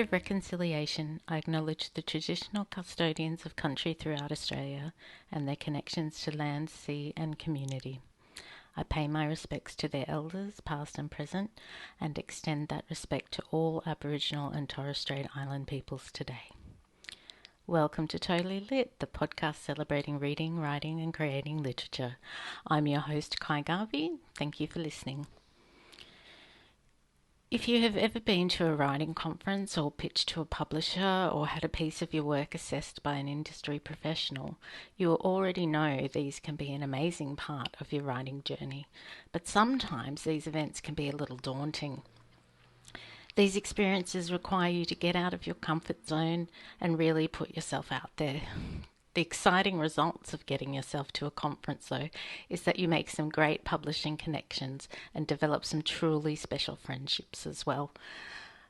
of reconciliation, I acknowledge the traditional custodians of country throughout Australia and their connections to land, sea and community. I pay my respects to their elders, past and present, and extend that respect to all Aboriginal and Torres Strait Island peoples today. Welcome to Totally Lit, the podcast celebrating reading, writing and creating literature. I'm your host, Ky Garvey. Thank you for listening. If you have ever been to a writing conference or pitched to a publisher or had a piece of your work assessed by an industry professional, you already know these can be an amazing part of your writing journey. But sometimes these events can be a little daunting. These experiences require you to get out of your comfort zone and really put yourself out there. The exciting results of getting yourself to a conference, though, is that you make some great publishing connections and develop some truly special friendships as well.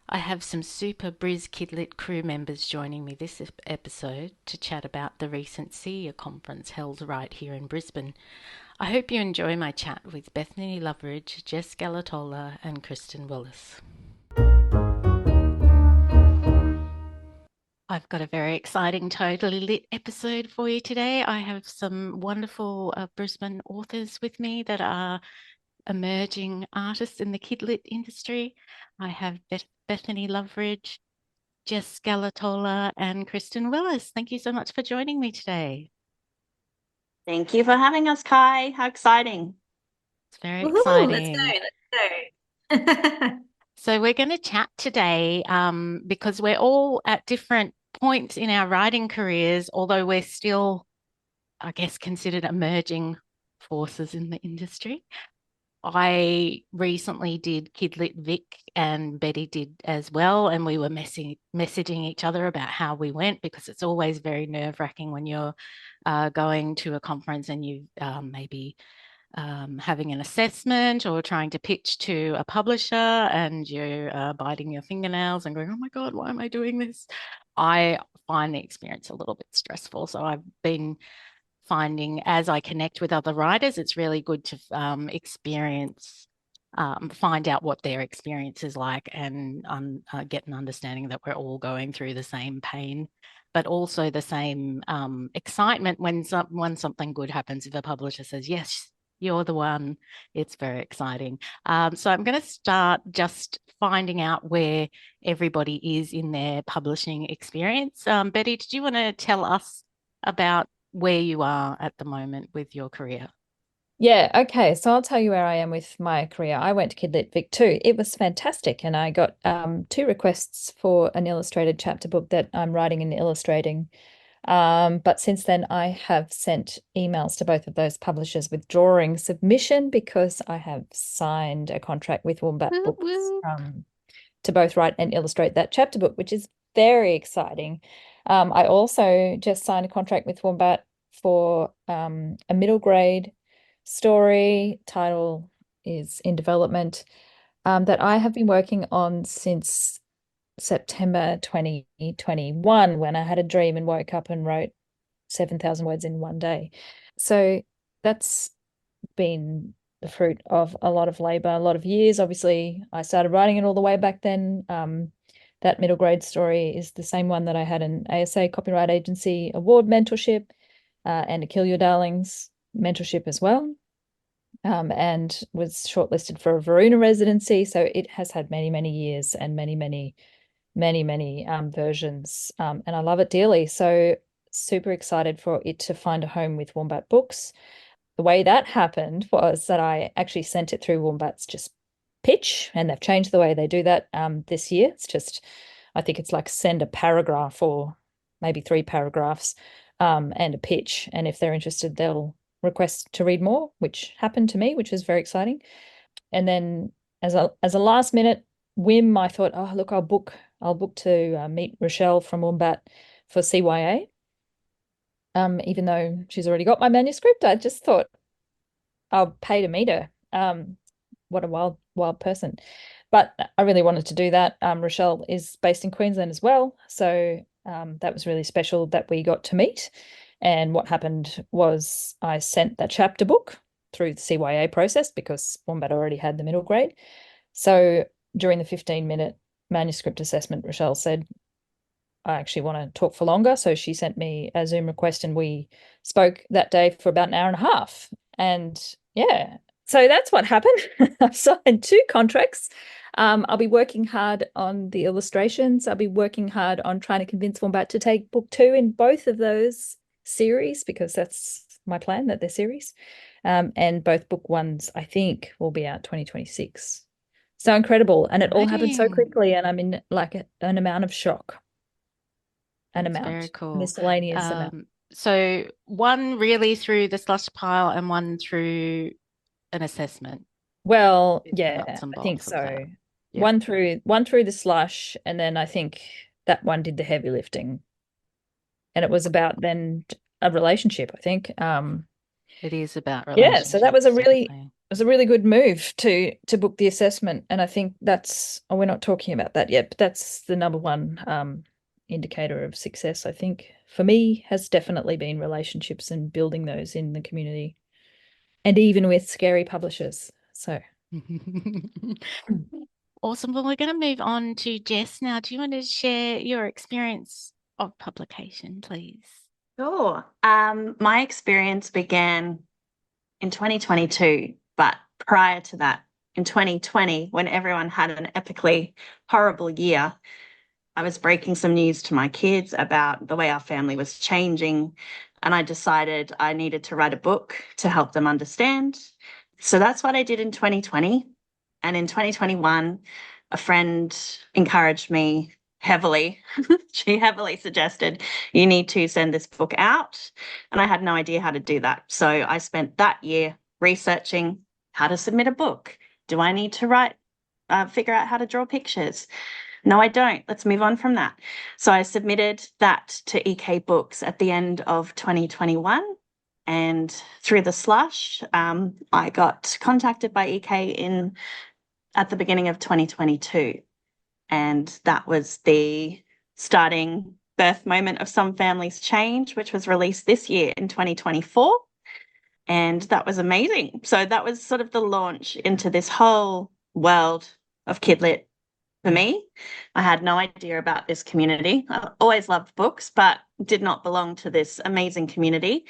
I have some super Briskidlitcrew members joining me this episode to chat about the recent CYA Conference held right here in Brisbane. I hope you enjoy my chat with Bethany Loveridge, Jess Galatola and Kristen Willis. I've got a very exciting Totally Lit episode for you today. I have some wonderful Brisbane authors with me that are emerging artists in the kidlit industry. I have Bethany Loveridge, Jess Galatola and Kristen Willis. Thank you so much for joining me today. Thank you for having us, Ky. How exciting. It's very exciting. Let's go. So we're going to chat today because we're all at different points in our writing careers, although we're still, I guess, considered emerging forces in the industry. I recently did Kidlit Vic and Betty did as well, and we were messaging each other about how we went, because it's always very nerve-wracking when you're going to a conference and you maybe having an assessment or trying to pitch to a publisher and you're biting your fingernails and going, oh my God, why am I doing this? I find the experience a little bit stressful. So I've been finding, as I connect with other writers, it's really good to find out what their experience is like and get an understanding that we're all going through the same pain, but also the same excitement when something good happens. If a publisher says, yes, you're the one, it's very exciting. So I'm going to start just finding out where everybody is in their publishing experience. Betty, did you want to tell us about where you are at the moment with your career? Yeah, okay. So I'll tell you where I am with my career. I went to Kidlit Vic too. It was fantastic. And I got 2 requests for an illustrated chapter book that I'm writing and illustrating. But since then, I have sent emails to both of those publishers withdrawing submission because I have signed a contract with Wombat Books to both write and illustrate that chapter book, which is very exciting. I also just signed a contract with Wombat for a middle grade story. Title is in development, that I have been working on since September 2021, when I had a dream and woke up and wrote 7,000 words in one day. So that's been the fruit of a lot of labor, a lot of years. Obviously, I started writing it all the way back then. That middle grade story is the same one that I had an ASA Copyright Agency Award mentorship and a Kill Your Darlings mentorship as well, and was shortlisted for a Varuna residency. So it has had many, many years and many versions, and I love it dearly. So super excited for it to find a home with Wombat Books. The way that happened was that I actually sent it through Wombat's just pitch, and they've changed the way they do that this year. It's just, I think it's like send a paragraph or maybe 3 paragraphs and a pitch, and if they're interested, they'll request to read more, which happened to me, which was very exciting. And then as a last minute whim, I thought, oh look, I'll book to meet Rochelle from Wombat for CYA. Even though she's already got my manuscript, I just thought I'll pay to meet her. What a wild person. But I really wanted to do that. Rochelle is based in Queensland as well. So that was really special that we got to meet. And what happened was I sent that chapter book through the CYA process because Wombat already had the middle grade. So during the 15-minute manuscript assessment, Rochelle said, I actually want to talk for longer. So she sent me a Zoom request and we spoke that day for about an hour and a half. And yeah, so that's what happened. I've signed 2 contracts. I'll be working hard on the illustrations. I'll be working hard on trying to convince Wombat to take book 2 in both of those series, because that's my plan, that they're series. And both book 1s, I think, will be out 2026. So incredible. And it all happened so Exciting. quickly. And I'm in like an amount of shock. That's very cool. Miscellaneous amount. So one really through the slush pile and one through an assessment. Well, Is the yeah, nuts and I think bolts of that. so. Yeah. One through the slush, and then I think that one did the heavy lifting. And it was about then a relationship, I think. It is about Yeah, so that was relationships, a really good move to book the assessment. And I think that's, we're not talking about that yet, but that's the number one indicator of success, I think, for me, has definitely been relationships and building those in the community, and even with scary publishers. So Awesome. Well, we're going to move on to Jess now. Do you want to share your experience of publication, please? Sure. My experience began in 2022, but prior to that, in 2020, when everyone had an epically horrible year, I was breaking some news to my kids about the way our family was changing, and I decided I needed to write a book to help them understand. So that's what I did in 2020. And in 2021, a friend encouraged me heavily. She heavily suggested, you need to send this book out. And I had no idea how to do that. So I spent that year researching how to submit a book. Do I need to figure out how to draw pictures? No, I don't. Let's move on from that. So I submitted that to EK Books at the end of 2021. And through the slush, I got contacted by EK at the beginning of 2022. And that was the starting birth moment of Some Families Change, which was released this year in 2024. And that was amazing. So that was sort of the launch into this whole world of kidlit for me. I had no idea about this community. I always loved books, but did not belong to this amazing community.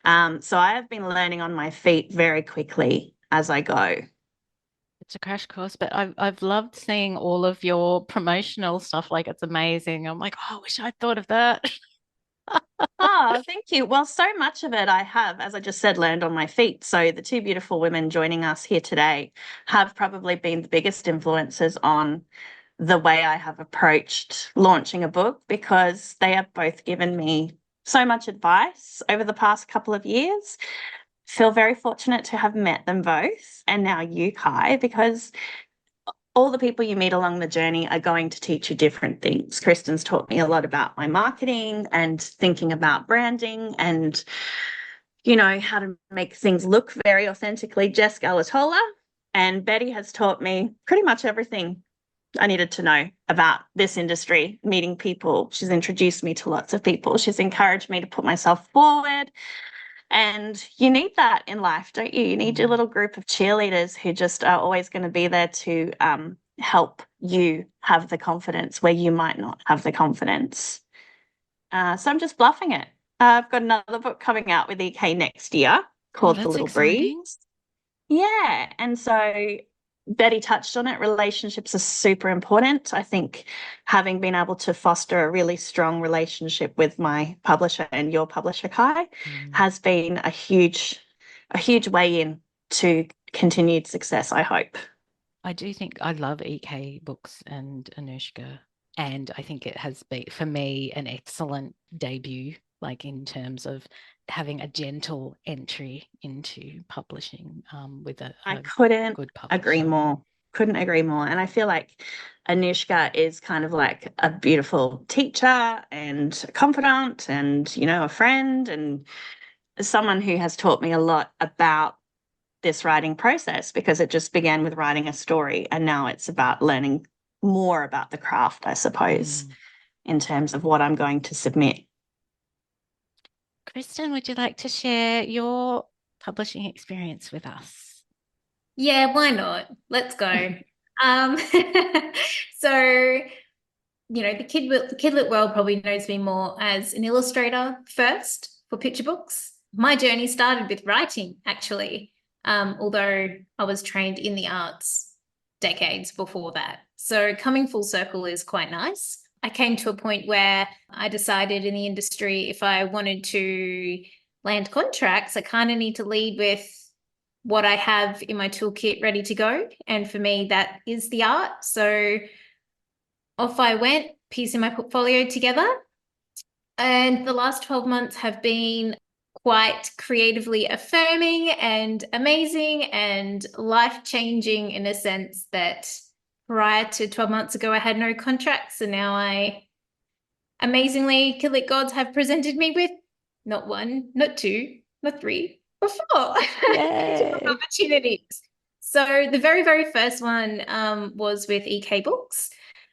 So I have been learning on my feet very quickly as I go. It's a crash course, but I've loved seeing all of your promotional stuff. Like, it's amazing. I'm like, oh, I wish I'd thought of that. Oh, thank you. Well, so much of it I have, as I just said, learned on my feet. So the 2 beautiful women joining us here today have probably been the biggest influences on the way I have approached launching a book, because they have both given me so much advice over the past couple of years. Feel very fortunate to have met them both, and now you, Ky, because all the people you meet along the journey are going to teach you different things. Kristen's taught me a lot about my marketing and thinking about branding and, how to make things look very authentically. Jess Galatola and Betty has taught me pretty much everything I needed to know about this industry, meeting people. She's introduced me to lots of people. She's encouraged me to put myself forward. And you need that in life, don't you? You need your little group of cheerleaders who just are always going to be there to help you have the confidence where you might not have the confidence. So I'm just bluffing it. I've got another book coming out with EK next year called The Little Breeze. Yeah. And so Betty touched on it. Relationships are super important. I think having been able to foster a really strong relationship with my publisher and your publisher, Ky, has been a huge way in to continued success, I hope. I do think I love EK Books and Anushka, and I think it has been, for me, an excellent debut, like in terms of having a gentle entry into publishing with a couldn't good publisher. agree more. Couldn't agree more. And I feel like Anushka is kind of like a beautiful teacher and a confidant and, a friend and someone who has taught me a lot about this writing process, because it just began with writing a story and now it's about learning more about the craft, I suppose, in terms of what I'm going to submit. Kristen, would you like to share your publishing experience with us? Yeah, why not? Let's go. Um, so, the Kidlit world probably knows me more as an illustrator first for picture books. My journey started with writing, actually, although I was trained in the arts decades before that. So coming full circle is quite nice. I came to a point where I decided in the industry, if I wanted to land contracts, I kind of need to lead with what I have in my toolkit ready to go. And for me, that is the art. So off I went, piecing my portfolio together. And the last 12 months have been quite creatively affirming and amazing and life-changing in a sense that prior to 12 months ago, I had no contracts. And now amazingly, Kidlit gods have presented me with not one, not two, not three, but four different opportunities. So the very, very first one was with EK Books.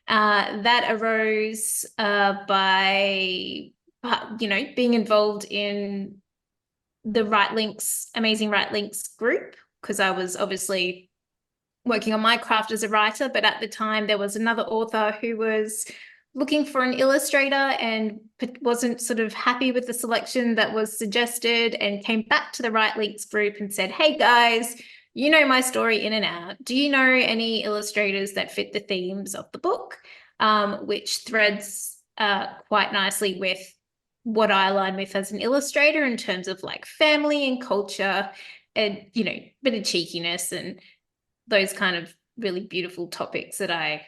That arose by, being involved in the Amazing Right Links group, because I was obviously working on my craft as a writer, but at the time there was another author who was looking for an illustrator and wasn't sort of happy with the selection that was suggested, and came back to the Right Links group and said, hey guys, you know my story in and out. Do you know any illustrators that fit the themes of the book? Which threads quite nicely with what I align with as an illustrator in terms of like family and culture and, bit of cheekiness and those kind of really beautiful topics that I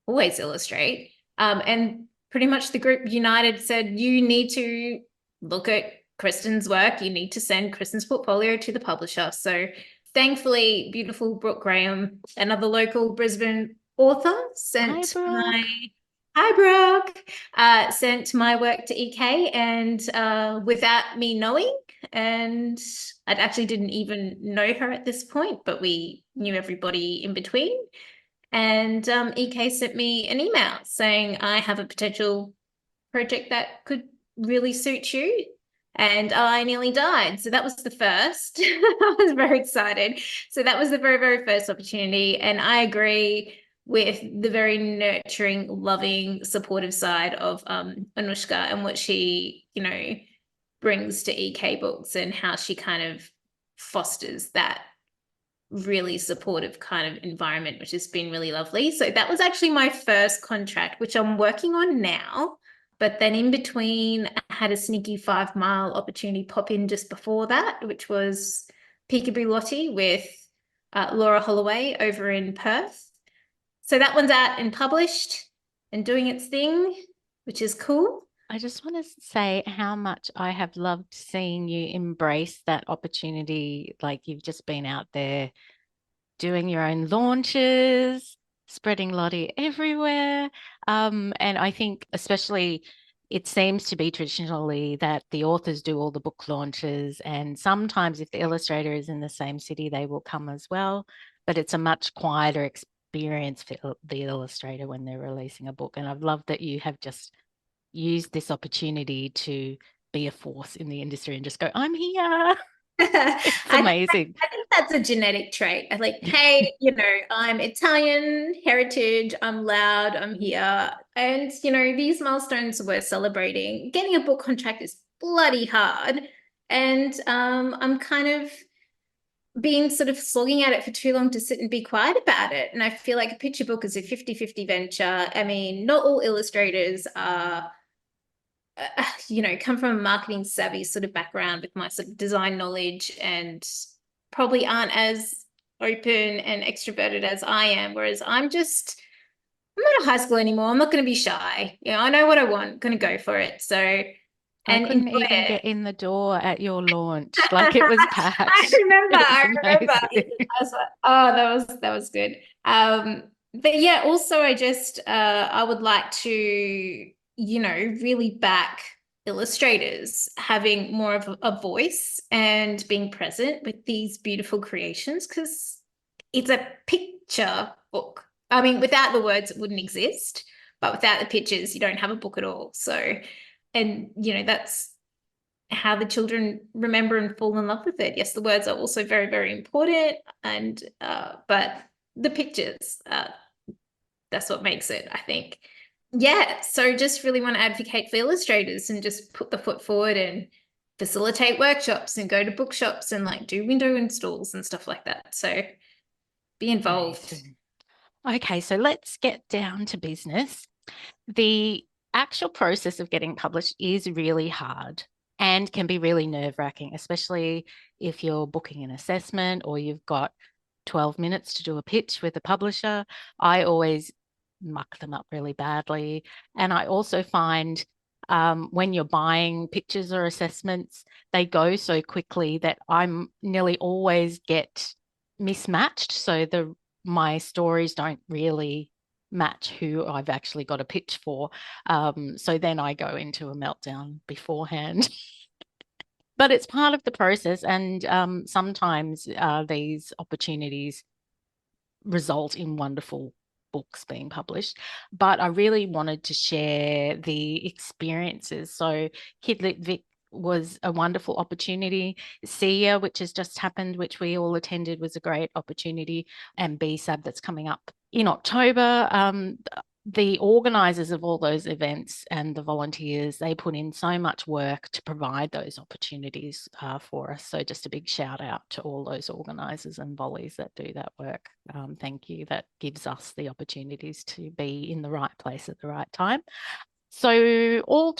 always illustrate. And pretty much the group united said, you need to look at Kristen's work. You need to send Kristen's portfolio to the publisher. So thankfully, beautiful Brooke Graham, another local Brisbane author, sent sent my work to EK, and without me knowing, and I actually didn't even know her at this point, but we knew everybody in between. And EK sent me an email saying, I have a potential project that could really suit you. And I nearly died. So that was the first. I was very excited. So that was the very, very first opportunity. And I agree with the very nurturing, loving, supportive side of Anushka and what she, brings to EK Books and how she kind of fosters that really supportive kind of environment, which has been really lovely. So that was actually my first contract, which I'm working on now. But then in between, I had a sneaky 5 Mile opportunity pop in just before that, which was Peekaboo Lottie with Laura Holloway over in Perth. So that one's out and published and doing its thing, which is cool. I just want to say how much I have loved seeing you embrace that opportunity. Like you've just been out there doing your own launches, spreading Lottie everywhere. And I think especially it seems to be traditionally that the authors do all the book launches, and sometimes if the illustrator is in the same city, they will come as well. But it's a much quieter experience for the illustrator when they're releasing a book. And I've loved that you have just used this opportunity to be a force in the industry and just go, I'm here. It's amazing. I think that's a genetic trait. I'm like, hey, I'm Italian heritage, I'm loud, I'm here. And, these milestones we're celebrating. Getting a book contract is bloody hard. And I'm kind of been sort of slogging at it for too long to sit and be quiet about it. And I feel like a picture book is a 50-50 venture. I mean, not all illustrators are come from a marketing savvy sort of background with my sort of design knowledge, and probably aren't as open and extroverted as I am. Whereas I'm not at high school anymore. I'm not going to be shy. I know what I want, going to go for it. So, I couldn't even get in the door at your launch. Like it was packed. I remember. I was like, oh, that was good. But yeah, also I would like to really back illustrators having more of a voice and being present with these beautiful creations, because it's a picture book. I mean, without the words, it wouldn't exist, but without the pictures, you don't have a book at all. So, and that's how the children remember and fall in love with it. Yes, the words are also very, very important, and but the pictures. That's what makes it, I think. Yeah, so just really want to advocate for illustrators and just put the foot forward and facilitate workshops and go to bookshops and like do window installs and stuff like that. So be involved. Amazing. Okay, so let's get down to business. The actual process of getting published is really hard and can be really nerve-wracking, especially if you're booking an assessment or you've got 12 minutes to do a pitch with a publisher. I always muck them up really badly. And I also find when you're buying pictures or assessments, they go so quickly that I'm nearly always get mismatched. So my stories don't really match who I've actually got a pitch for. So then I go into a meltdown beforehand. But it's part of the process. And sometimes these opportunities result in wonderful books being published. But I really wanted to share the experiences. So Kidlit Vic was a wonderful opportunity. CYA, which has just happened, which we all attended, was a great opportunity. And BSAB that's coming up in October. The organisers of all those events and the volunteers, they put in so much work to provide those opportunities for us. So just a big shout out to all those organisers and volleys that do that work. Thank you. That gives us the opportunities to be in the right place at the right time. So all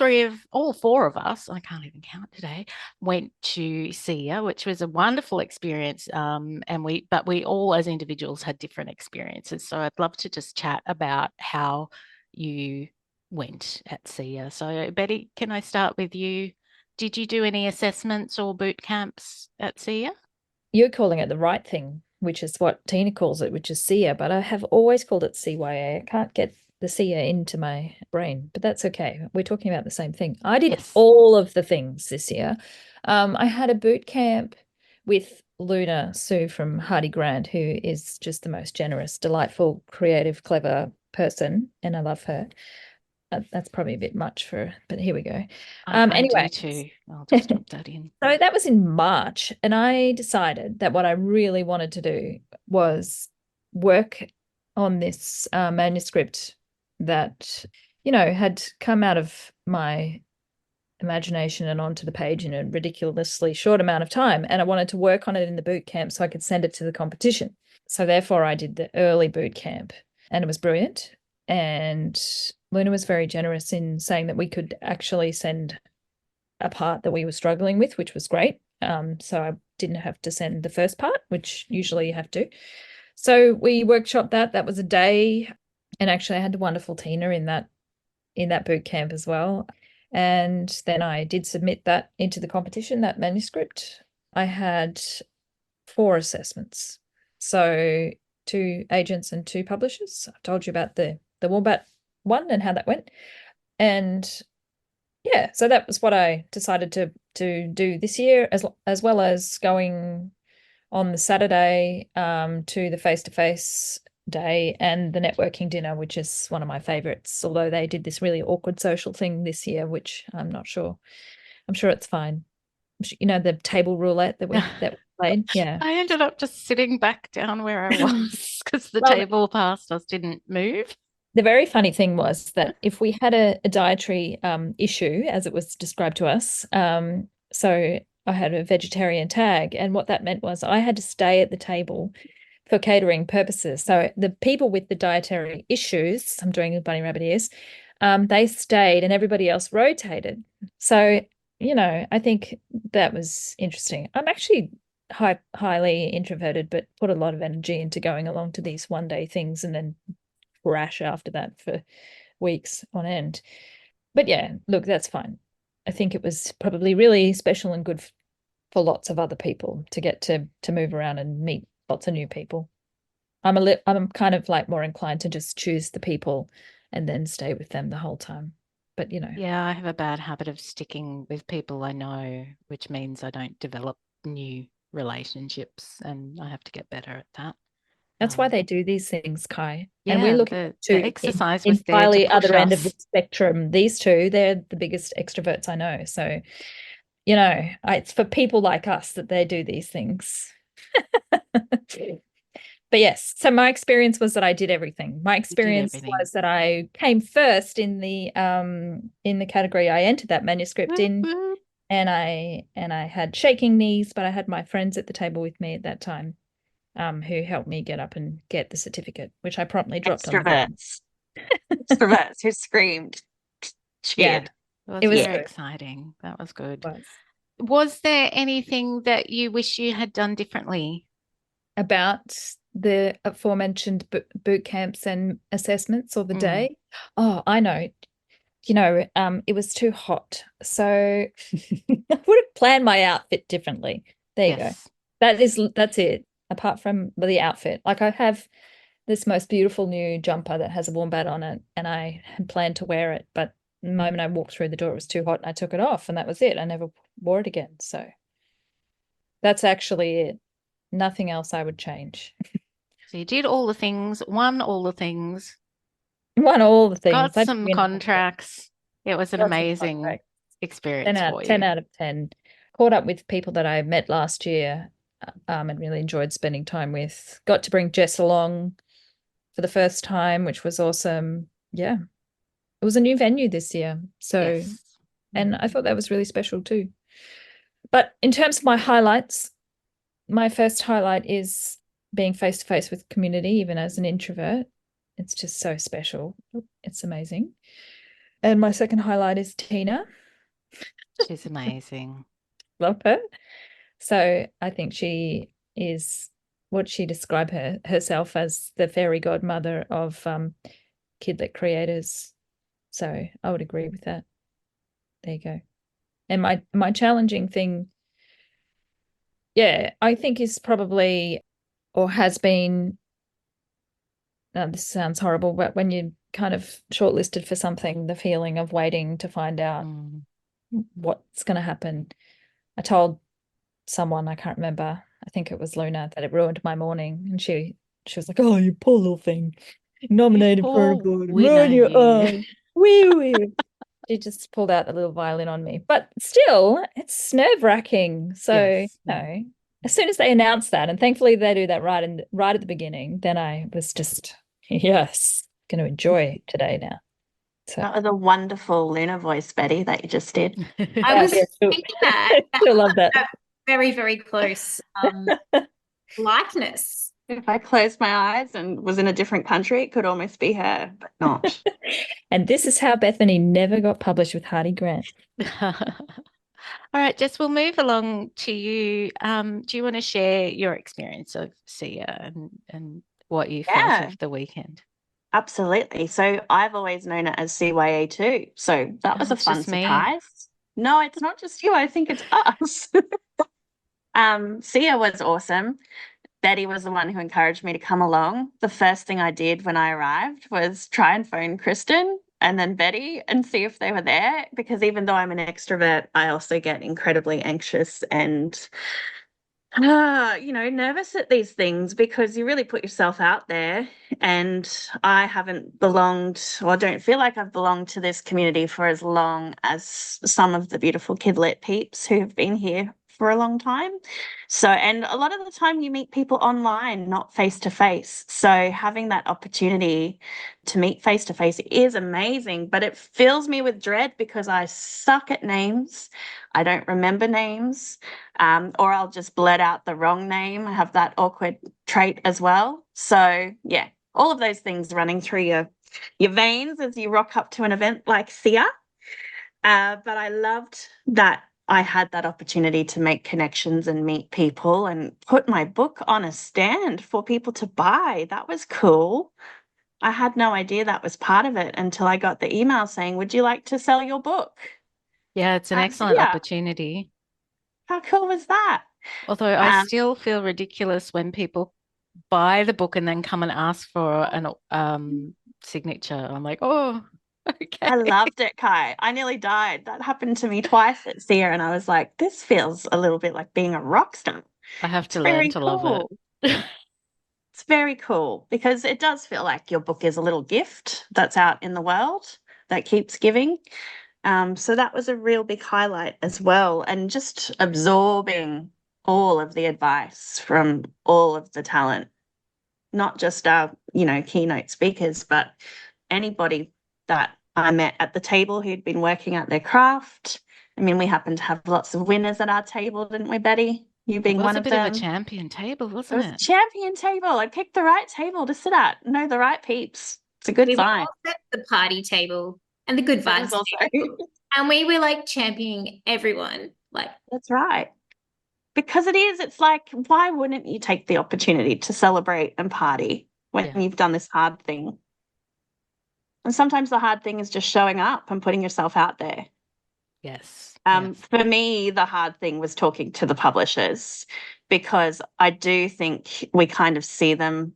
four of us, I can't even count today, went to CYA, which was a wonderful experience. But we all as individuals had different experiences. So I'd love to just chat about how you went at CYA. So Betty, can I start with you? Did you do any assessments or boot camps at CYA? You're calling it the right thing, which is what Tina calls it, which is CYA, but I have always called it CYA. I can't get the CYA into my brain, but that's okay. We're talking about the same thing. I did all of the things this year. I had a boot camp with Luna Sue from Hardy Grant, who is just the most generous, delightful, creative, clever person, and I love her. That's probably a bit much for her, but here we go. Anyway, I do too. I'll just drop that in. So that was in March, and I decided that what I really wanted to do was work on this manuscript that, had come out of my imagination and onto the page in a ridiculously short amount of time. And I wanted to work on it in the boot camp so I could send it to the competition. So therefore I did the early boot camp, and it was brilliant. And Luna was very generous in saying that we could actually send a part that we were struggling with, which was great. So I didn't have to send the first part, which usually you have to. So we workshopped that. That was a day. And actually I had a wonderful Tina in that boot camp as well. And then I did submit that into the competition, that manuscript. I had 4 assessments. So 2 agents and 2 publishers. I told you about the Wombat one and how that went. And yeah, so that was what I decided to do this year, as well as going on the Saturday to the face-to-face day and the networking dinner, which is one of my favorites, although they did this really awkward social thing this year, which I'm not sure. I'm sure it's fine. The table roulette that we played. Yeah. I ended up just sitting back down where I was because the table past us didn't move. The very funny thing was that if we had a dietary issue, as it was described to us, so I had a vegetarian tag, and what that meant was I had to stay at the table for catering purposes. So the people with the dietary issues, I'm doing bunny rabbit ears, they stayed and everybody else rotated. So, I think that was interesting. I'm actually highly introverted, but put a lot of energy into going along to these one-day things and then crash after that for weeks on end. But yeah, look, that's fine. I think it was probably really special and good for lots of other people to get to move around and meet lots of new people. I'm kind of like more inclined to just choose the people and then stay with them the whole time. But Yeah, I have a bad habit of sticking with people I know, which means I don't develop new relationships, and I have to get better at that. That's why they do these things, Ky. Yeah, and we're looking the exercise was entirely there to push other end of us. the spectrum. These two, they're the biggest extroverts I know. So, it's for people like us that they do these things. But yes, so my experience was that I did everything. My experience everything. was that I came first in the category I entered that manuscript in, and I had shaking knees, but I had my friends at the table with me at that time, who helped me get up and get the certificate, which I promptly dropped on the ground. Extroverts who screamed, cheered. Yeah, it was very good. exciting. That was good. It was. Was there anything that you wish you had done differently? About the aforementioned boot camps and assessments or the day? Oh, I know. It was too hot. So I would have planned my outfit differently. There you go. That's it. Apart from the outfit. Like, I have this most beautiful new jumper that has a warm bat on it, and I had planned to wear it, but the moment I walked through the door, it was too hot and I took it off, and that was it. I never wore it again. So that's actually it. Nothing else I would change. So you did all the things, won all the things, Won all the things. got some contracts. It was an amazing experience for you. 10 out of 10. Caught up with people that I met last year, and really enjoyed spending time with. Got to bring Jess along for the first time, which was awesome. Yeah. It was a new venue this year. So, and I thought that was really special too. But in terms of my highlights, my first highlight is being face to face with community, even as an introvert. It's just so special. It's amazing. And my second highlight is Tina. She's amazing. Love her. So I think she is what she described herself as, the fairy godmother of Kidlit creators. So I would agree with that. There you go. And my challenging thing, I think is probably, or has been, this sounds horrible, but when you kind of shortlisted for something, the feeling of waiting to find out what's going to happen. I told someone, I can't remember, I think it was Luna, that it ruined my morning, and she was like, "Oh, you poor little thing, nominated for a board, ruin your eye." Wee. She just pulled out a little violin on me, but still, it's nerve-wracking. So as soon as they announced that, and thankfully they do that right at the beginning, then I was just going to enjoy today now. So that was a wonderful Luna voice, Betty, that you just did. I was thinking that. I love that. Very, very close likeness. If I closed my eyes and was in a different country, it could almost be her, but not. And this is how Bethany never got published with Hardy Grant. All right, Jess, we'll move along to you. Do you want to share your experience of CYA and what you felt of the weekend? Absolutely. So I've always known it as CYA too. So that was a fun surprise. No, it's not just you. I think it's us. CYA was awesome. Betty was the one who encouraged me to come along. The first thing I did when I arrived was try and phone Kristen and then Betty and see if they were there, because even though I'm an extrovert, I also get incredibly anxious and nervous at these things, because you really put yourself out there, and I haven't belonged, or don't feel like I've belonged to this community for as long as some of the beautiful Kidlit peeps who have been here for a long time. So, and a lot of the time you meet people online, not face to face. So having that opportunity to meet face to face is amazing, but it fills me with dread because I suck at names. I don't remember names, or I'll just blurt out the wrong name. I have that awkward trait as well. So yeah, all of those things running through your veins as you rock up to an event like CYA. But I loved that I had that opportunity to make connections and meet people and put my book on a stand for people to buy. That was cool. I had no idea that was part of it until I got the email saying, "Would you like to sell your book?" Yeah, it's an excellent opportunity. How cool was that? Although I still feel ridiculous when people buy the book and then come and ask for an signature. I'm like, oh, okay. I loved it, Ky. I nearly died. That happened to me twice at CYA, and I was like, this feels a little bit like being a rock star. I have to learn to love it. It's very cool, because it does feel like your book is a little gift that's out in the world that keeps giving. So that was a real big highlight as well, and just absorbing all of the advice from all of the talent not just our, keynote speakers, but anybody that I met at the table who'd been working at their craft. I mean, we happened to have lots of winners at our table, didn't we, Betty? You being one of them. It was a bit of a champion table, wasn't it? It was a champion table. I picked the right table to sit at. Know the right peeps. It's a good sign. We all set the party table and the good vibes table. And we were like championing everyone. Like, that's right. Because it's like, why wouldn't you take the opportunity to celebrate and party when you've done this hard thing? And sometimes the hard thing is just showing up and putting yourself out there. Yes. For me, the hard thing was talking to the publishers, because I do think we kind of see them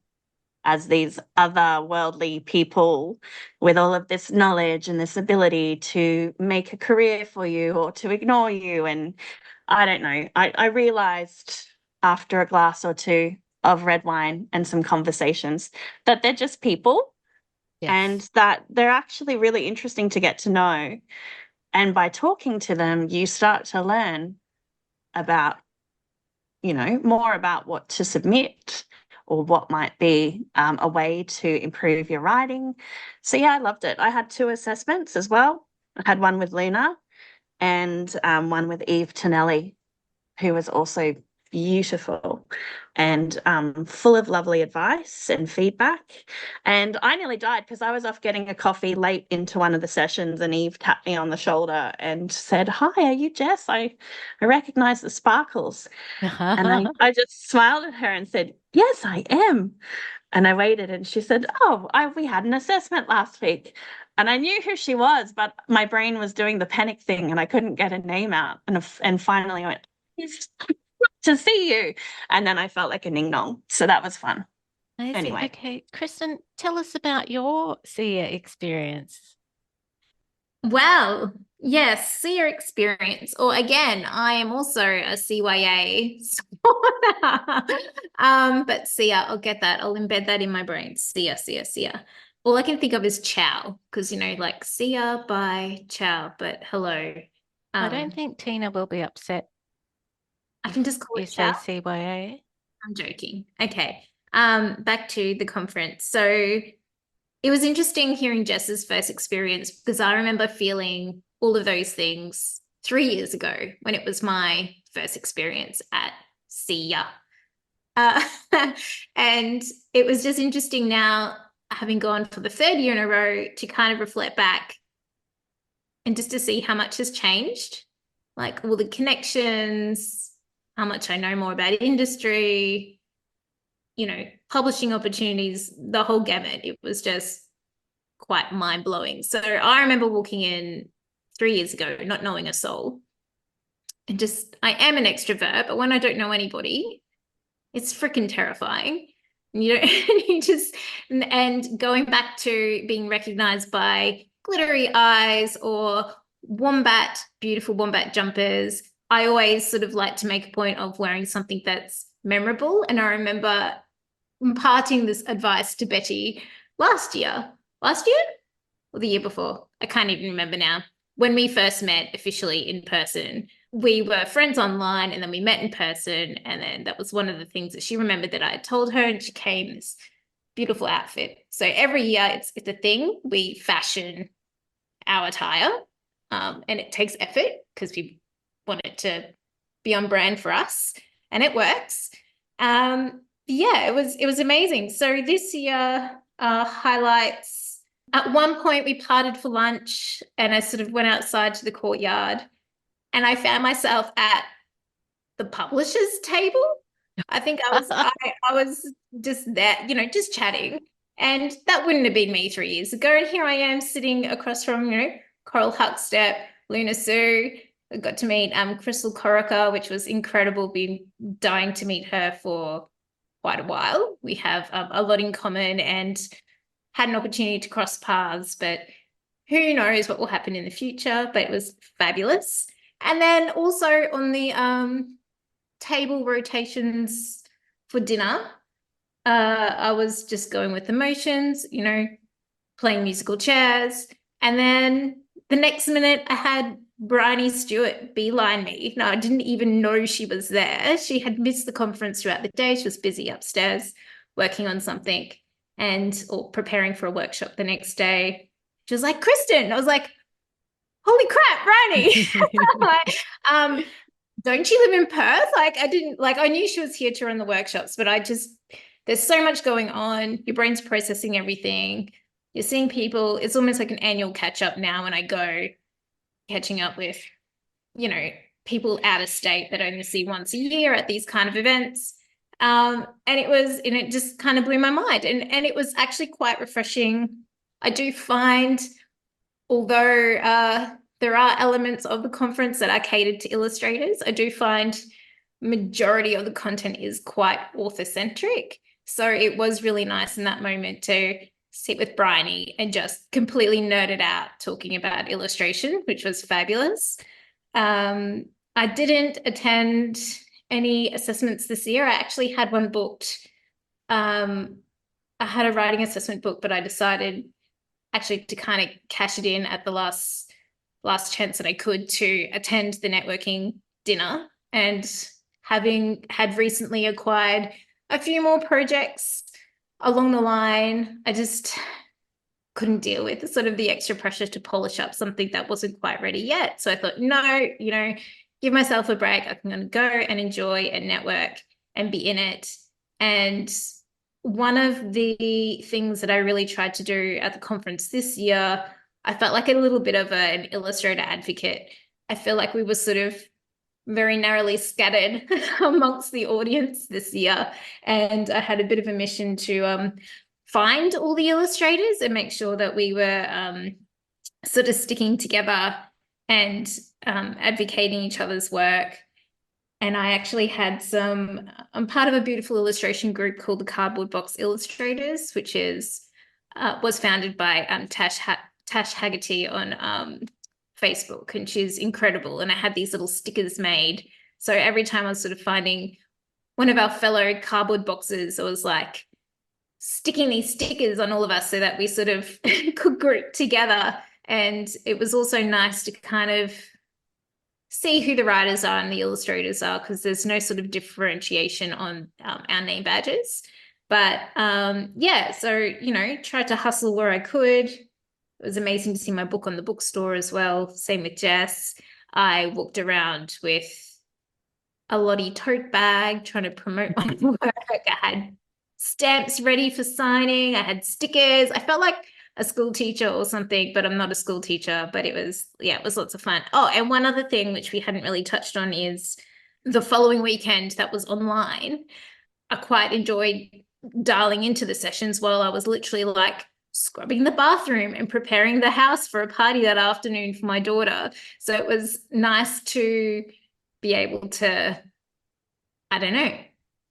as these otherworldly people with all of this knowledge and this ability to make a career for you or to ignore you. And I don't know. I realized after a glass or two of red wine and some conversations that they're just people, and that they're actually really interesting to get to know. And by talking to them, you start to learn about, more about what to submit or what might be a way to improve your writing. So, yeah, I loved it. I had 2 assessments as well. I had one with Luna and one with Eve Tonelli, who was also beautiful and full of lovely advice and feedback. And I nearly died because I was off getting a coffee late into one of the sessions, and Eve tapped me on the shoulder and said, "Hi, are you Jess? I recognize the sparkles." And I just smiled at her and said, "Yes, I am." And I waited, and she said, "Oh, we had an assessment last week." And I knew who she was, but my brain was doing the panic thing and I couldn't get a name out. And finally I went, "It's to see you." And then I felt like a ning nong. So that was fun. Amazing. Anyway. Okay, Kristen, tell us about your CYA experience. Well, yes, CYA experience. Or again, I am also a CYA. But CYA, I'll get that. I'll embed that in my brain. CYA. All I can think of is ciao, because, like see ya, bye, ciao, but hello. I don't think Tina will be upset. I can just call you it ciao. say CYA. I'm joking. Okay. Back to the conference. So it was interesting hearing Jess's first experience, because I remember feeling all of those things 3 years ago when it was my first experience at CYA. And it was just interesting now, having gone for the 3rd year in a row, to kind of reflect back and just to see how much has changed, like all the connections, how much I know more about industry, publishing opportunities, the whole gamut. It was just quite mind-blowing. So I remember walking in 3 years ago, not knowing a soul. And I am an extrovert, but when I don't know anybody, it's freaking terrifying. And going back to being recognized by glittery eyes or beautiful wombat jumpers, I always sort of like to make a point of wearing something that's memorable. And I remember imparting this advice to Betty last year or the year before. I can't even remember now. When we first met officially in person, we were friends online, and then we met in person. And then that was one of the things that she remembered that I had told her, and she came in this beautiful outfit. So every year it's a thing. We fashion our attire, and it takes effort because we want it to be on brand for us, and it works. Yeah, it was amazing. So this year, highlights. At one point we parted for lunch, and I sort of went outside to the courtyard, and I found myself at the publisher's table. I think I was just there, just chatting. And that wouldn't have been me 3 years ago. And here I am sitting across from, Coral Huckstep, Luna Sue. I got to meet Crystal Corica, which was incredible. Been dying to meet her for quite a while. We have a lot in common and had an opportunity to cross paths, but who knows what will happen in the future. But it was fabulous. And then also on the table rotations for dinner, I was just going with the motions, playing musical chairs. And then the next minute I had Bryony Stewart beeline me. No, I didn't even know she was there. She had missed the conference throughout the day. She was busy upstairs working on something or preparing for a workshop the next day. She was like, Kristen. I was like, holy crap, Bryony. Don't you live in Perth? I knew she was here to run the workshops, but there's so much going on. Your brain's processing everything. You're seeing people. It's almost like an annual catch up now when I go, catching up with, people out of state that I only see once a year at these kind of events. And it just kind of blew my mind. And it was actually quite refreshing. I do find, although there are elements of the conference that are catered to illustrators, I do find majority of the content is quite author-centric. So it was really nice in that moment to sit with Bryony and just completely nerd it out talking about illustration, which was fabulous. I didn't attend any assessments this year. I actually had one booked. I had a writing assessment book, but I decided actually to kind of cash it in at the last chance that I could to attend the networking dinner. And having had recently acquired a few more projects along the line, I just couldn't deal with sort of the extra pressure to polish up something that wasn't quite ready yet. So I thought, no, give myself a break. I'm going to go and enjoy and network and be in it. And one of the things that I really tried to do at the conference this year, I felt like a little bit of an illustrator advocate. I feel like we were sort of very narrowly scattered amongst the audience this year. And I had a bit of a mission to find all the illustrators and make sure that we were sort of sticking together and advocating each other's work. And I actually had I'm part of a beautiful illustration group called the Cardboard Box Illustrators, which was founded by Tash Haggerty on Facebook, and she's incredible. And I had these little stickers made. So every time I was sort of finding one of our fellow cardboard boxes, I was like sticking these stickers on all of us so that we sort of could group together. And it was also nice to kind of see who the writers are and the illustrators are, because there's no sort of differentiation on our name badges. But so, tried to hustle where I could. It was amazing to see my book on the bookstore as well. Same with Jess. I walked around with a Lottie tote bag trying to promote my work. I had stamps ready for signing. I had stickers. I felt like a school teacher or something, but I'm not a school teacher. But it was lots of fun. Oh, and one other thing which we hadn't really touched on is the following weekend that was online. I quite enjoyed dialing into the sessions while I was literally like scrubbing the bathroom and preparing the house for a party that afternoon for my daughter. So it was nice to be able to, I don't know,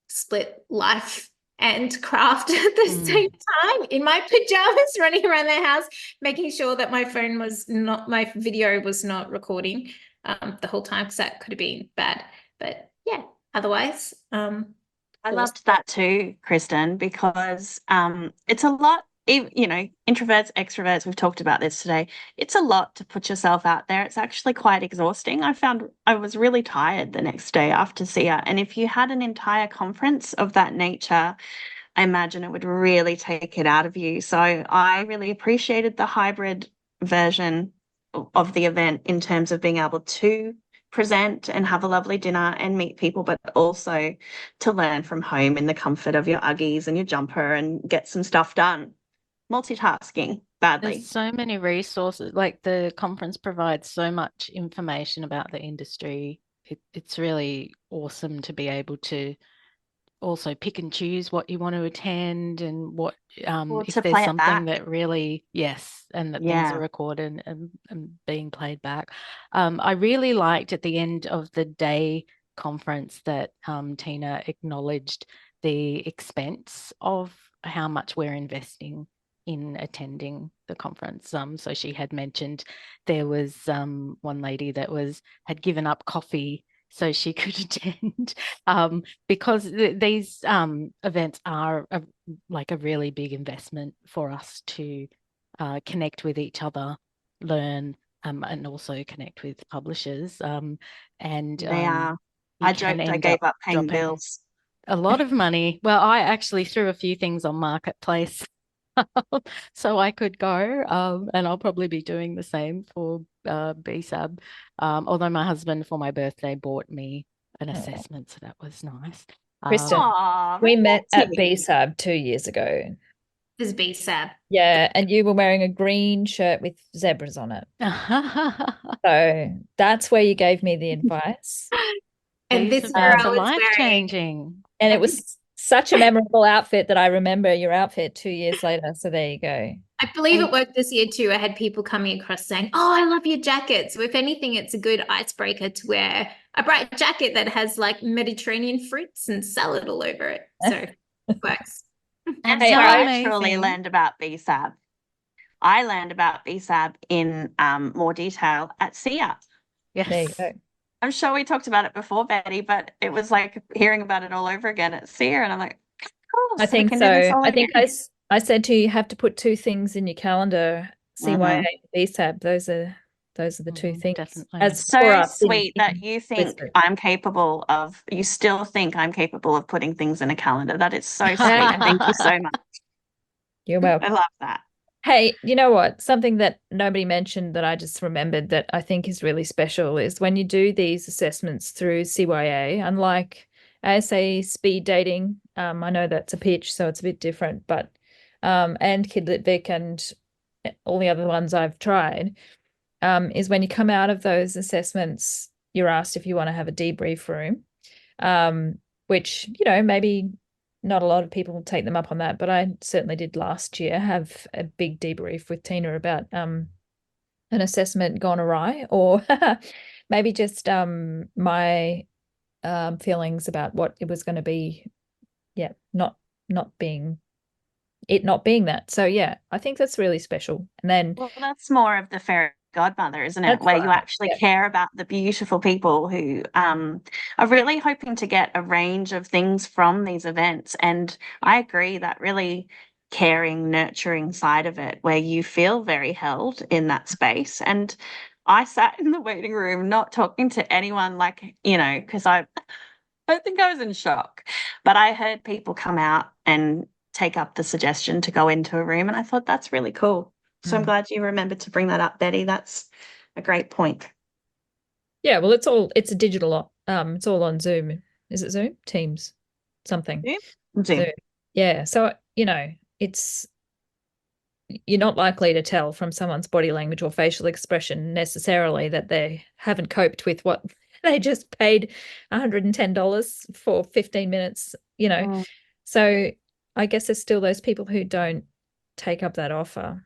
split life and craft at the same time in my pajamas, running around the house, making sure that my video was not recording the whole time, because that could have been bad. But yeah, otherwise, I loved that too, Kristen, because it's a lot, introverts, extroverts, we've talked about this today. It's a lot to put yourself out there. It's actually quite exhausting. I found I was really tired the next day after CYA. And if you had an entire conference of that nature, I imagine it would really take it out of you. So I really appreciated the hybrid version of the event in terms of being able to present and have a lovely dinner and meet people, but also to learn from home in the comfort of your Uggies and your jumper and get some stuff done. Multitasking badly. There's so many resources. Like, the conference provides so much information about the industry. It's really awesome to be able to also pick and choose what you want to attend, and what if there's something that really, and that things are recorded and being played back. I really liked at the end of the day conference that Tina acknowledged the expense of how much we're investing in attending the conference. So she had mentioned there was one lady that had given up coffee so she could attend, because these events are like a really big investment for us to connect with each other, learn, and also connect with publishers. And they are. I joked I gave up paying bills. A lot of money. Well, I actually threw a few things on Marketplace so I could go, and I'll probably be doing the same for BSAB. Although my husband for my birthday bought me an Oh. assessment, so that was nice. Kristen, Aw, we met at romantic. BSAB 2 years ago. This BSAB. Yeah, and you were wearing a green shirt with zebras on it. So that's where you gave me the advice. And These this year events I are was wearing, life-changing. And it was such a memorable outfit that I remember your outfit 2 years later. So there you go. I believe it worked this year too. I had people coming across saying, "Oh, I love your jacket." So if anything, it's a good icebreaker to wear a bright jacket that has like Mediterranean fruits and salad all over it. So it works. And Hey, so I- I truly learned about BSAB. I learned about BSAB in more detail at CYA. Yes. There you go. I'm sure we talked about it before, Betty, but it was like hearing about it all over again at CYA, and I'm like, cool, I so we think can do this so. all I think again. I said to you, you have to put two things in your calendar, CYA and BSAB. Those are the two things. Definitely. As So for us sweet in that you think Brisbane. I'm capable of, you still think I'm capable of putting things in a calendar. That is so sweet. Thank you so much. You're I welcome. love that. Hey, you know what? Something that nobody mentioned that I just remembered that I think is really special is when you do these assessments through CYA, unlike ASA speed dating, I know that's a pitch, so it's a bit different, but and Kidlit and all the other ones I've tried, is when you come out of those assessments, you're asked if you want to have a debrief room, which, maybe not a lot of people will take them up on that, but I certainly did last year have a big debrief with Tina about an assessment gone awry, or maybe just my feelings about what it was going to be. Yeah, not being that. So yeah, I think that's really special. And then Well, that's more of the fairy godmother, isn't it? That's Where you right. actually Yeah. care about the beautiful people who are really hoping to get a range of things from these events. And I agree that really caring, nurturing side of it, where you feel very held in that space. And I sat in the waiting room, not talking to anyone, like, because I think I was in shock. But I heard people come out and take up the suggestion to go into a room, and I thought that's really cool. So I'm glad you remembered to bring that up, Betty. That's a great point. Yeah, well, it's a digital, it's all on Zoom. Is it Zoom? Teams? Something. Zoom. Yeah. So, it's, you're not likely to tell from someone's body language or facial expression necessarily that they haven't coped with what they just paid $110 for 15 minutes, So I guess there's still those people who don't take up that offer.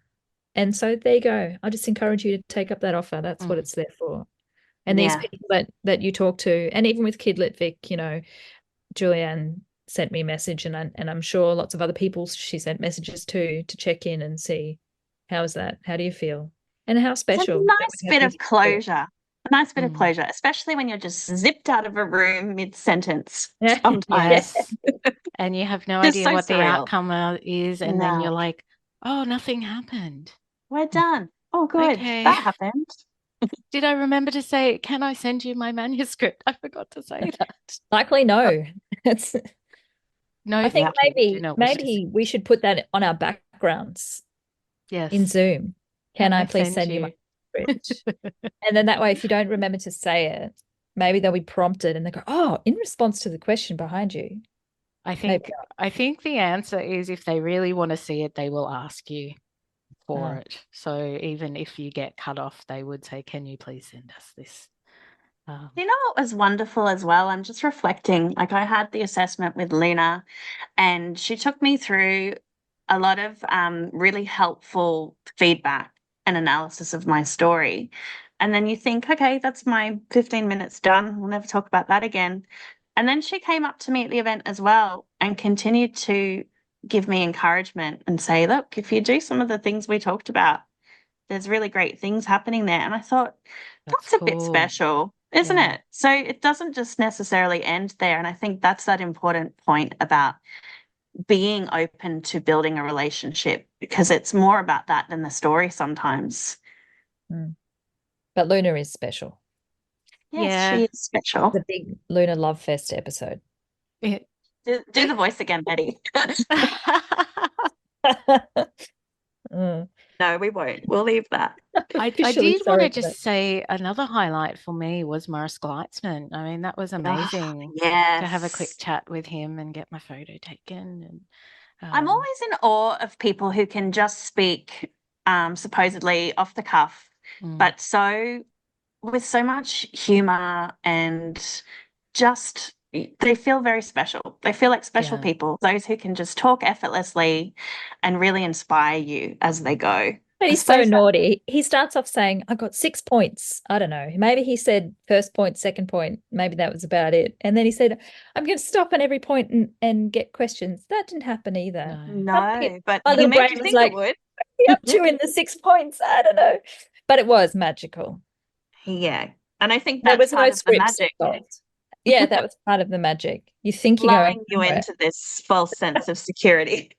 And so there you go. I just encourage you to take up that offer. That's what it's there for. And these people that you talk to, and even with Kidlit Vic, Julianne sent me a message, and I'm sure lots of other people she sent messages to check in and see how's that, how do you feel, and how special. It's a nice bit of closure. A nice bit of closure, especially when you're just zipped out of a room mid-sentence sometimes. Yes. And you have no idea so what the surreal. outcome is, and then you're like, oh, nothing happened. We're done. Oh, good. Okay. That happened. Did I remember to say, can I send you my manuscript? I forgot to say that. Likely no. It's No, I think thank you. Do not wish to maybe we should put that on our backgrounds Yes. in Zoom. Can I please send you my manuscript? And then that way, if you don't remember to say it, maybe they'll be prompted and they go, oh, in response to the question behind you. I think the answer is if they really want to see it, they will ask you for it. So even if you get cut off, they would say, can you please send us this? You know what was wonderful as well? I'm just reflecting, like I had the assessment with Luna, and she took me through a lot of really helpful feedback and analysis of my story. And then you think, okay, that's my 15 minutes done. We'll never talk about that again. And then she came up to me at the event as well and continued to give me encouragement and say, look, if you do some of the things we talked about, there's really great things happening there. And I thought, that's a bit special, isn't it? So it doesn't just necessarily end there. And I think that's that important point about being open to building a relationship, because it's more about that than the story sometimes. But Luna is special. Yes, she is special. The big Luna Love Fest episode. Do the voice again, Betty. No, we won't. We'll leave that. I Officially did want sorry to for that. just say another highlight for me was Morris Gleitzman. I mean, that was amazing Yes. to have a quick chat with him and get my photo taken. And I'm always in awe of people who can just speak supposedly off the cuff, but with so much humor and just they feel very special. They feel like special people, those who can just talk effortlessly and really inspire you as they go. But he's so naughty. He starts off saying, I got 6 points. I don't know. Maybe he said first point, second point. Maybe that was about it. And then he said, I'm going to stop on every point and get questions. That didn't happen either. No, but my he little made brain you was think like, it would. up to in the 6 points. I don't know. But it was magical. Yeah. And I think There that's was no part of the scripts magic. involved. Yeah, that was part of the magic. You think you're Blowing going you into this false sense of security.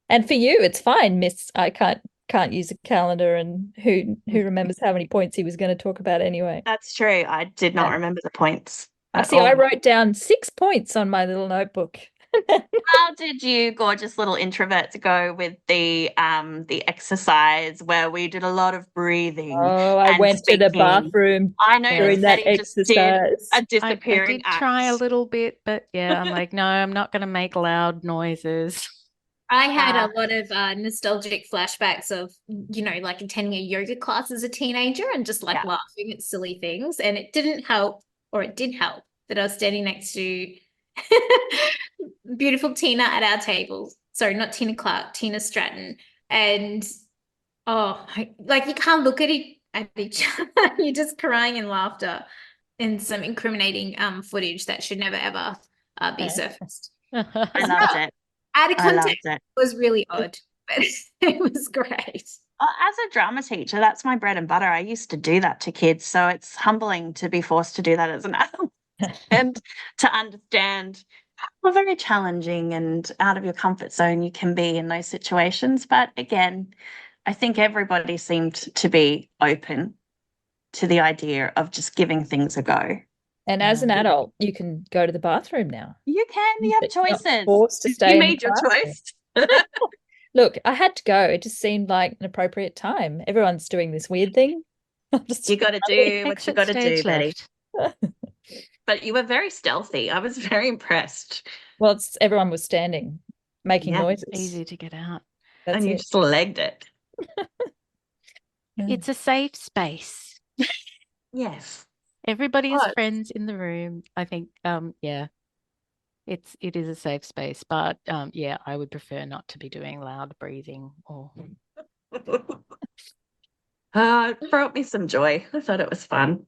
And for you, it's fine, Miss. I can't use a calendar, and who remembers how many points he was going to talk about anyway. That's true. I did not remember the points. I wrote down 6 points on my little notebook. How did you gorgeous little introverts go with the exercise where we did a lot of breathing? Oh, I went to the bathroom. I know during that Betty just did exercise. a disappearing I did try a little bit, but yeah, I'm like, no, I'm not going to make loud noises. I had a lot of nostalgic flashbacks of, like attending a yoga class as a teenager and just like laughing at silly things. And it didn't help, or it did help, that I was standing next to beautiful Tina at our table. Sorry, not Tina Clark, Tina Stratton. And you can't look at each other. You're just crying in laughter and some incriminating footage that should never ever be surfaced. I loved it. Out of context, it was really odd, but it was great. As a drama teacher, that's my bread and butter. I used to do that to kids, so it's humbling to be forced to do that as an adult and to understand how very challenging and out of your comfort zone you can be in those situations. But again, I think everybody seemed to be open to the idea of just giving things a go. And as an adult, you can go to the bathroom now. You can. You have choices. Forced to stay. You made your choice. Look, I had to go. It just seemed like an appropriate time. Everyone's doing this weird thing. You got to do what you got to do, Betty. But you were very stealthy. I was very impressed. Well, everyone was standing, making noises. Easy to get out. And you just legged it. It's a safe space. Yes. Everybody is friends in the room. I think, it is a safe space, but I would prefer not to be doing loud breathing or. It brought me some joy. I thought it was fun.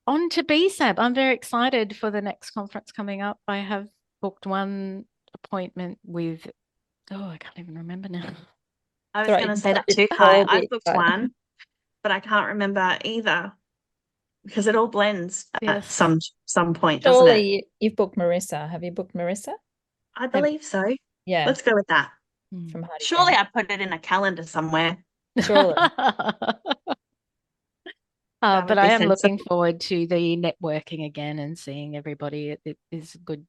On to BSAB. I'm very excited for the next conference coming up. I have booked one appointment with. I can't even remember now. I was going to say that too, Ky. I've booked one, but I can't remember either. Because it all blends at some point, doesn't it? Surely you've booked Marissa. Have you booked Marissa? I believe so. Yeah. Let's go with that. From Heidi Surely I put it in a calendar somewhere. Surely. But I am looking forward to the networking again and seeing everybody. It is good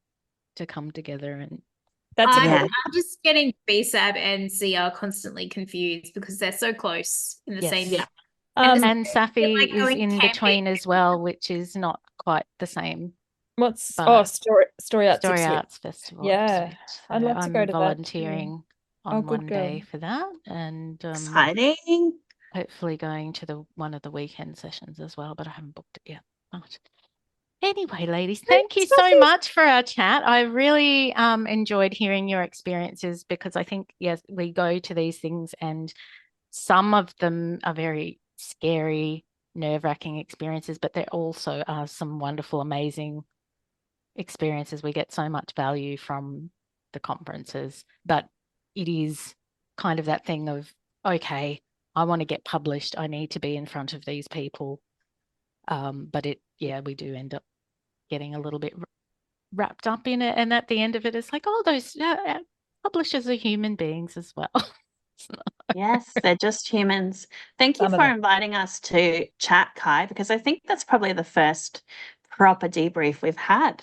to come together. And I'm just getting BSAB and CR constantly confused because they're so close in the same year. And Safi is in between as well, which is not quite the same. What's Story Arts Festival? Yeah, I'd love to go to volunteering on one day for that, and exciting. Hopefully going to one of the weekend sessions as well, but I haven't booked it yet. But anyway, ladies, thank you so much for our chat. I really enjoyed hearing your experiences because I think we go to these things and some of them are very scary, nerve-wracking experiences, but there also are some wonderful, amazing experiences. We get so much value from the conferences, but it is kind of that thing of, okay, I want to get published. I need to be in front of these people. But we do end up getting a little bit wrapped up in it. And at the end of it, it's like, those publishers are human beings as well. Yes, they're just humans. Thank you for inviting us to chat, Ky, because I think that's probably the first proper debrief we've had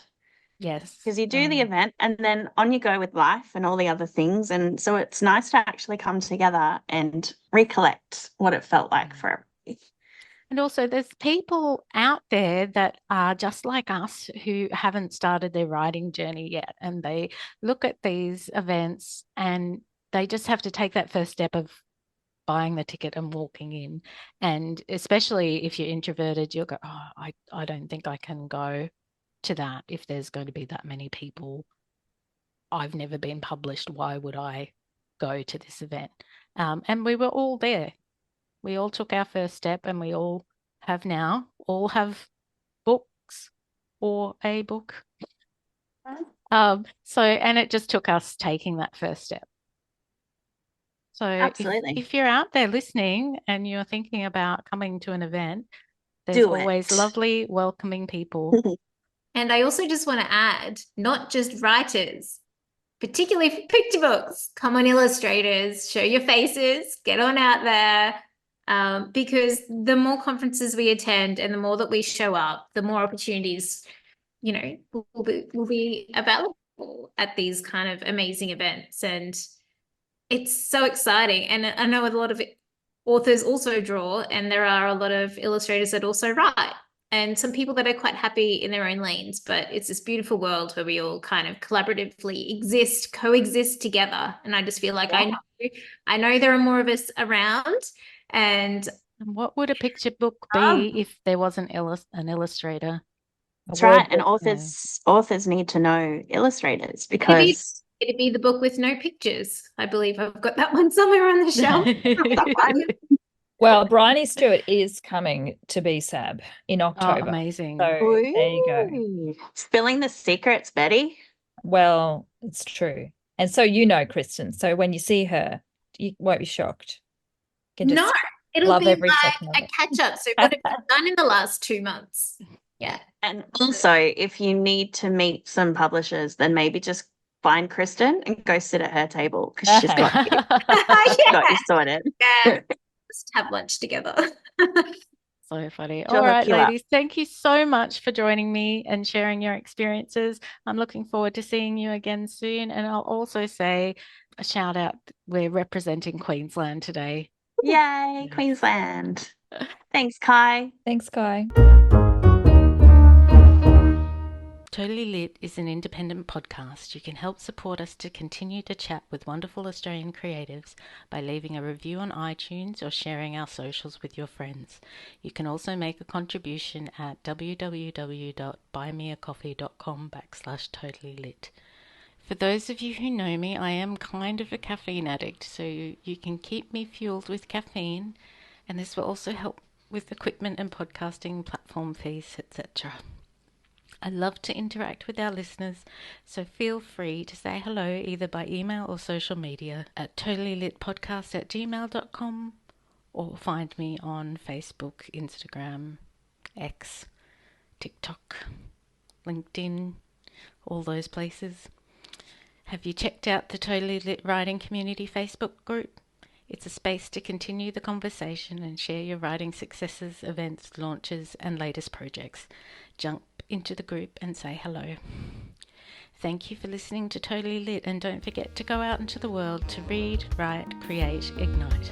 Yes. Because you do the event and then on you go with life and all the other things. And so it's nice to actually come together and recollect what it felt like for everybody. And also, there's people out there that are just like us who haven't started their writing journey yet. And they look at these events and they just have to take that first step of buying the ticket and walking in. And especially if you're introverted, you'll go, oh, I don't think I can go to that if there's going to be that many people. I've never been published. Why would I go to this event? And we were all there. We all took our first step and we all have books or a book. And it just took us taking that first step. So Absolutely. if you're out there listening and you're thinking about coming to an event, there's Do always it. lovely, welcoming people. And I also just want to add, not just writers, particularly for picture books, come on illustrators, show your faces, get on out there. Because the more conferences we attend and the more that we show up, the more opportunities, will be available at these kind of amazing events. And it's so exciting. And I know a lot of authors also draw, and there are a lot of illustrators that also write, and some people that are quite happy in their own lanes. But it's this beautiful world where we all kind of collaboratively coexist together. And I just feel like I know there are more of us around. And what would a picture book be if there wasn't an illustrator? That's right. And authors need to know illustrators because it'd be the book with no pictures. I believe I've got that one somewhere on the shelf. Well, Bryony Stewart is coming to BSAB in October. Oh, amazing. So there you go. Spilling the secrets, Betty. Well, it's true. And so Kristen. So when you see her, you won't be shocked. No, it'll be like a catch-up. So what have you done in the last 2 months? Yeah. And also, if you need to meet some publishers, then maybe just find Kristen and go sit at her table because she's got you. Got you sorted. Yeah. Just have lunch together. So funny. All right, ladies, thank you so much for joining me and sharing your experiences. I'm looking forward to seeing you again soon. And I'll also say a shout out. We're representing Queensland today. Yay, Queensland. Thanks, Ky. Thanks, Ky. Totally Lit is an independent podcast. You can help support us to continue to chat with wonderful Australian creatives by leaving a review on iTunes or sharing our socials with your friends. You can also make a contribution at www.buymeacoffee.com/totallylit. For those of you who know me, I am kind of a caffeine addict, so you can keep me fueled with caffeine, and this will also help with equipment and podcasting platform fees, etc. I love to interact with our listeners, so feel free to say hello either by email or social media at totallylitpodcast@gmail.com or find me on Facebook, Instagram, X, TikTok, LinkedIn, all those places. Have you checked out the Totally Lit Writing Community Facebook group? It's a space to continue the conversation and share your writing successes, events, launches, and latest projects. Jump into the group and say hello. Thank you for listening to Totally Lit, and don't forget to go out into the world to read, write, create, ignite.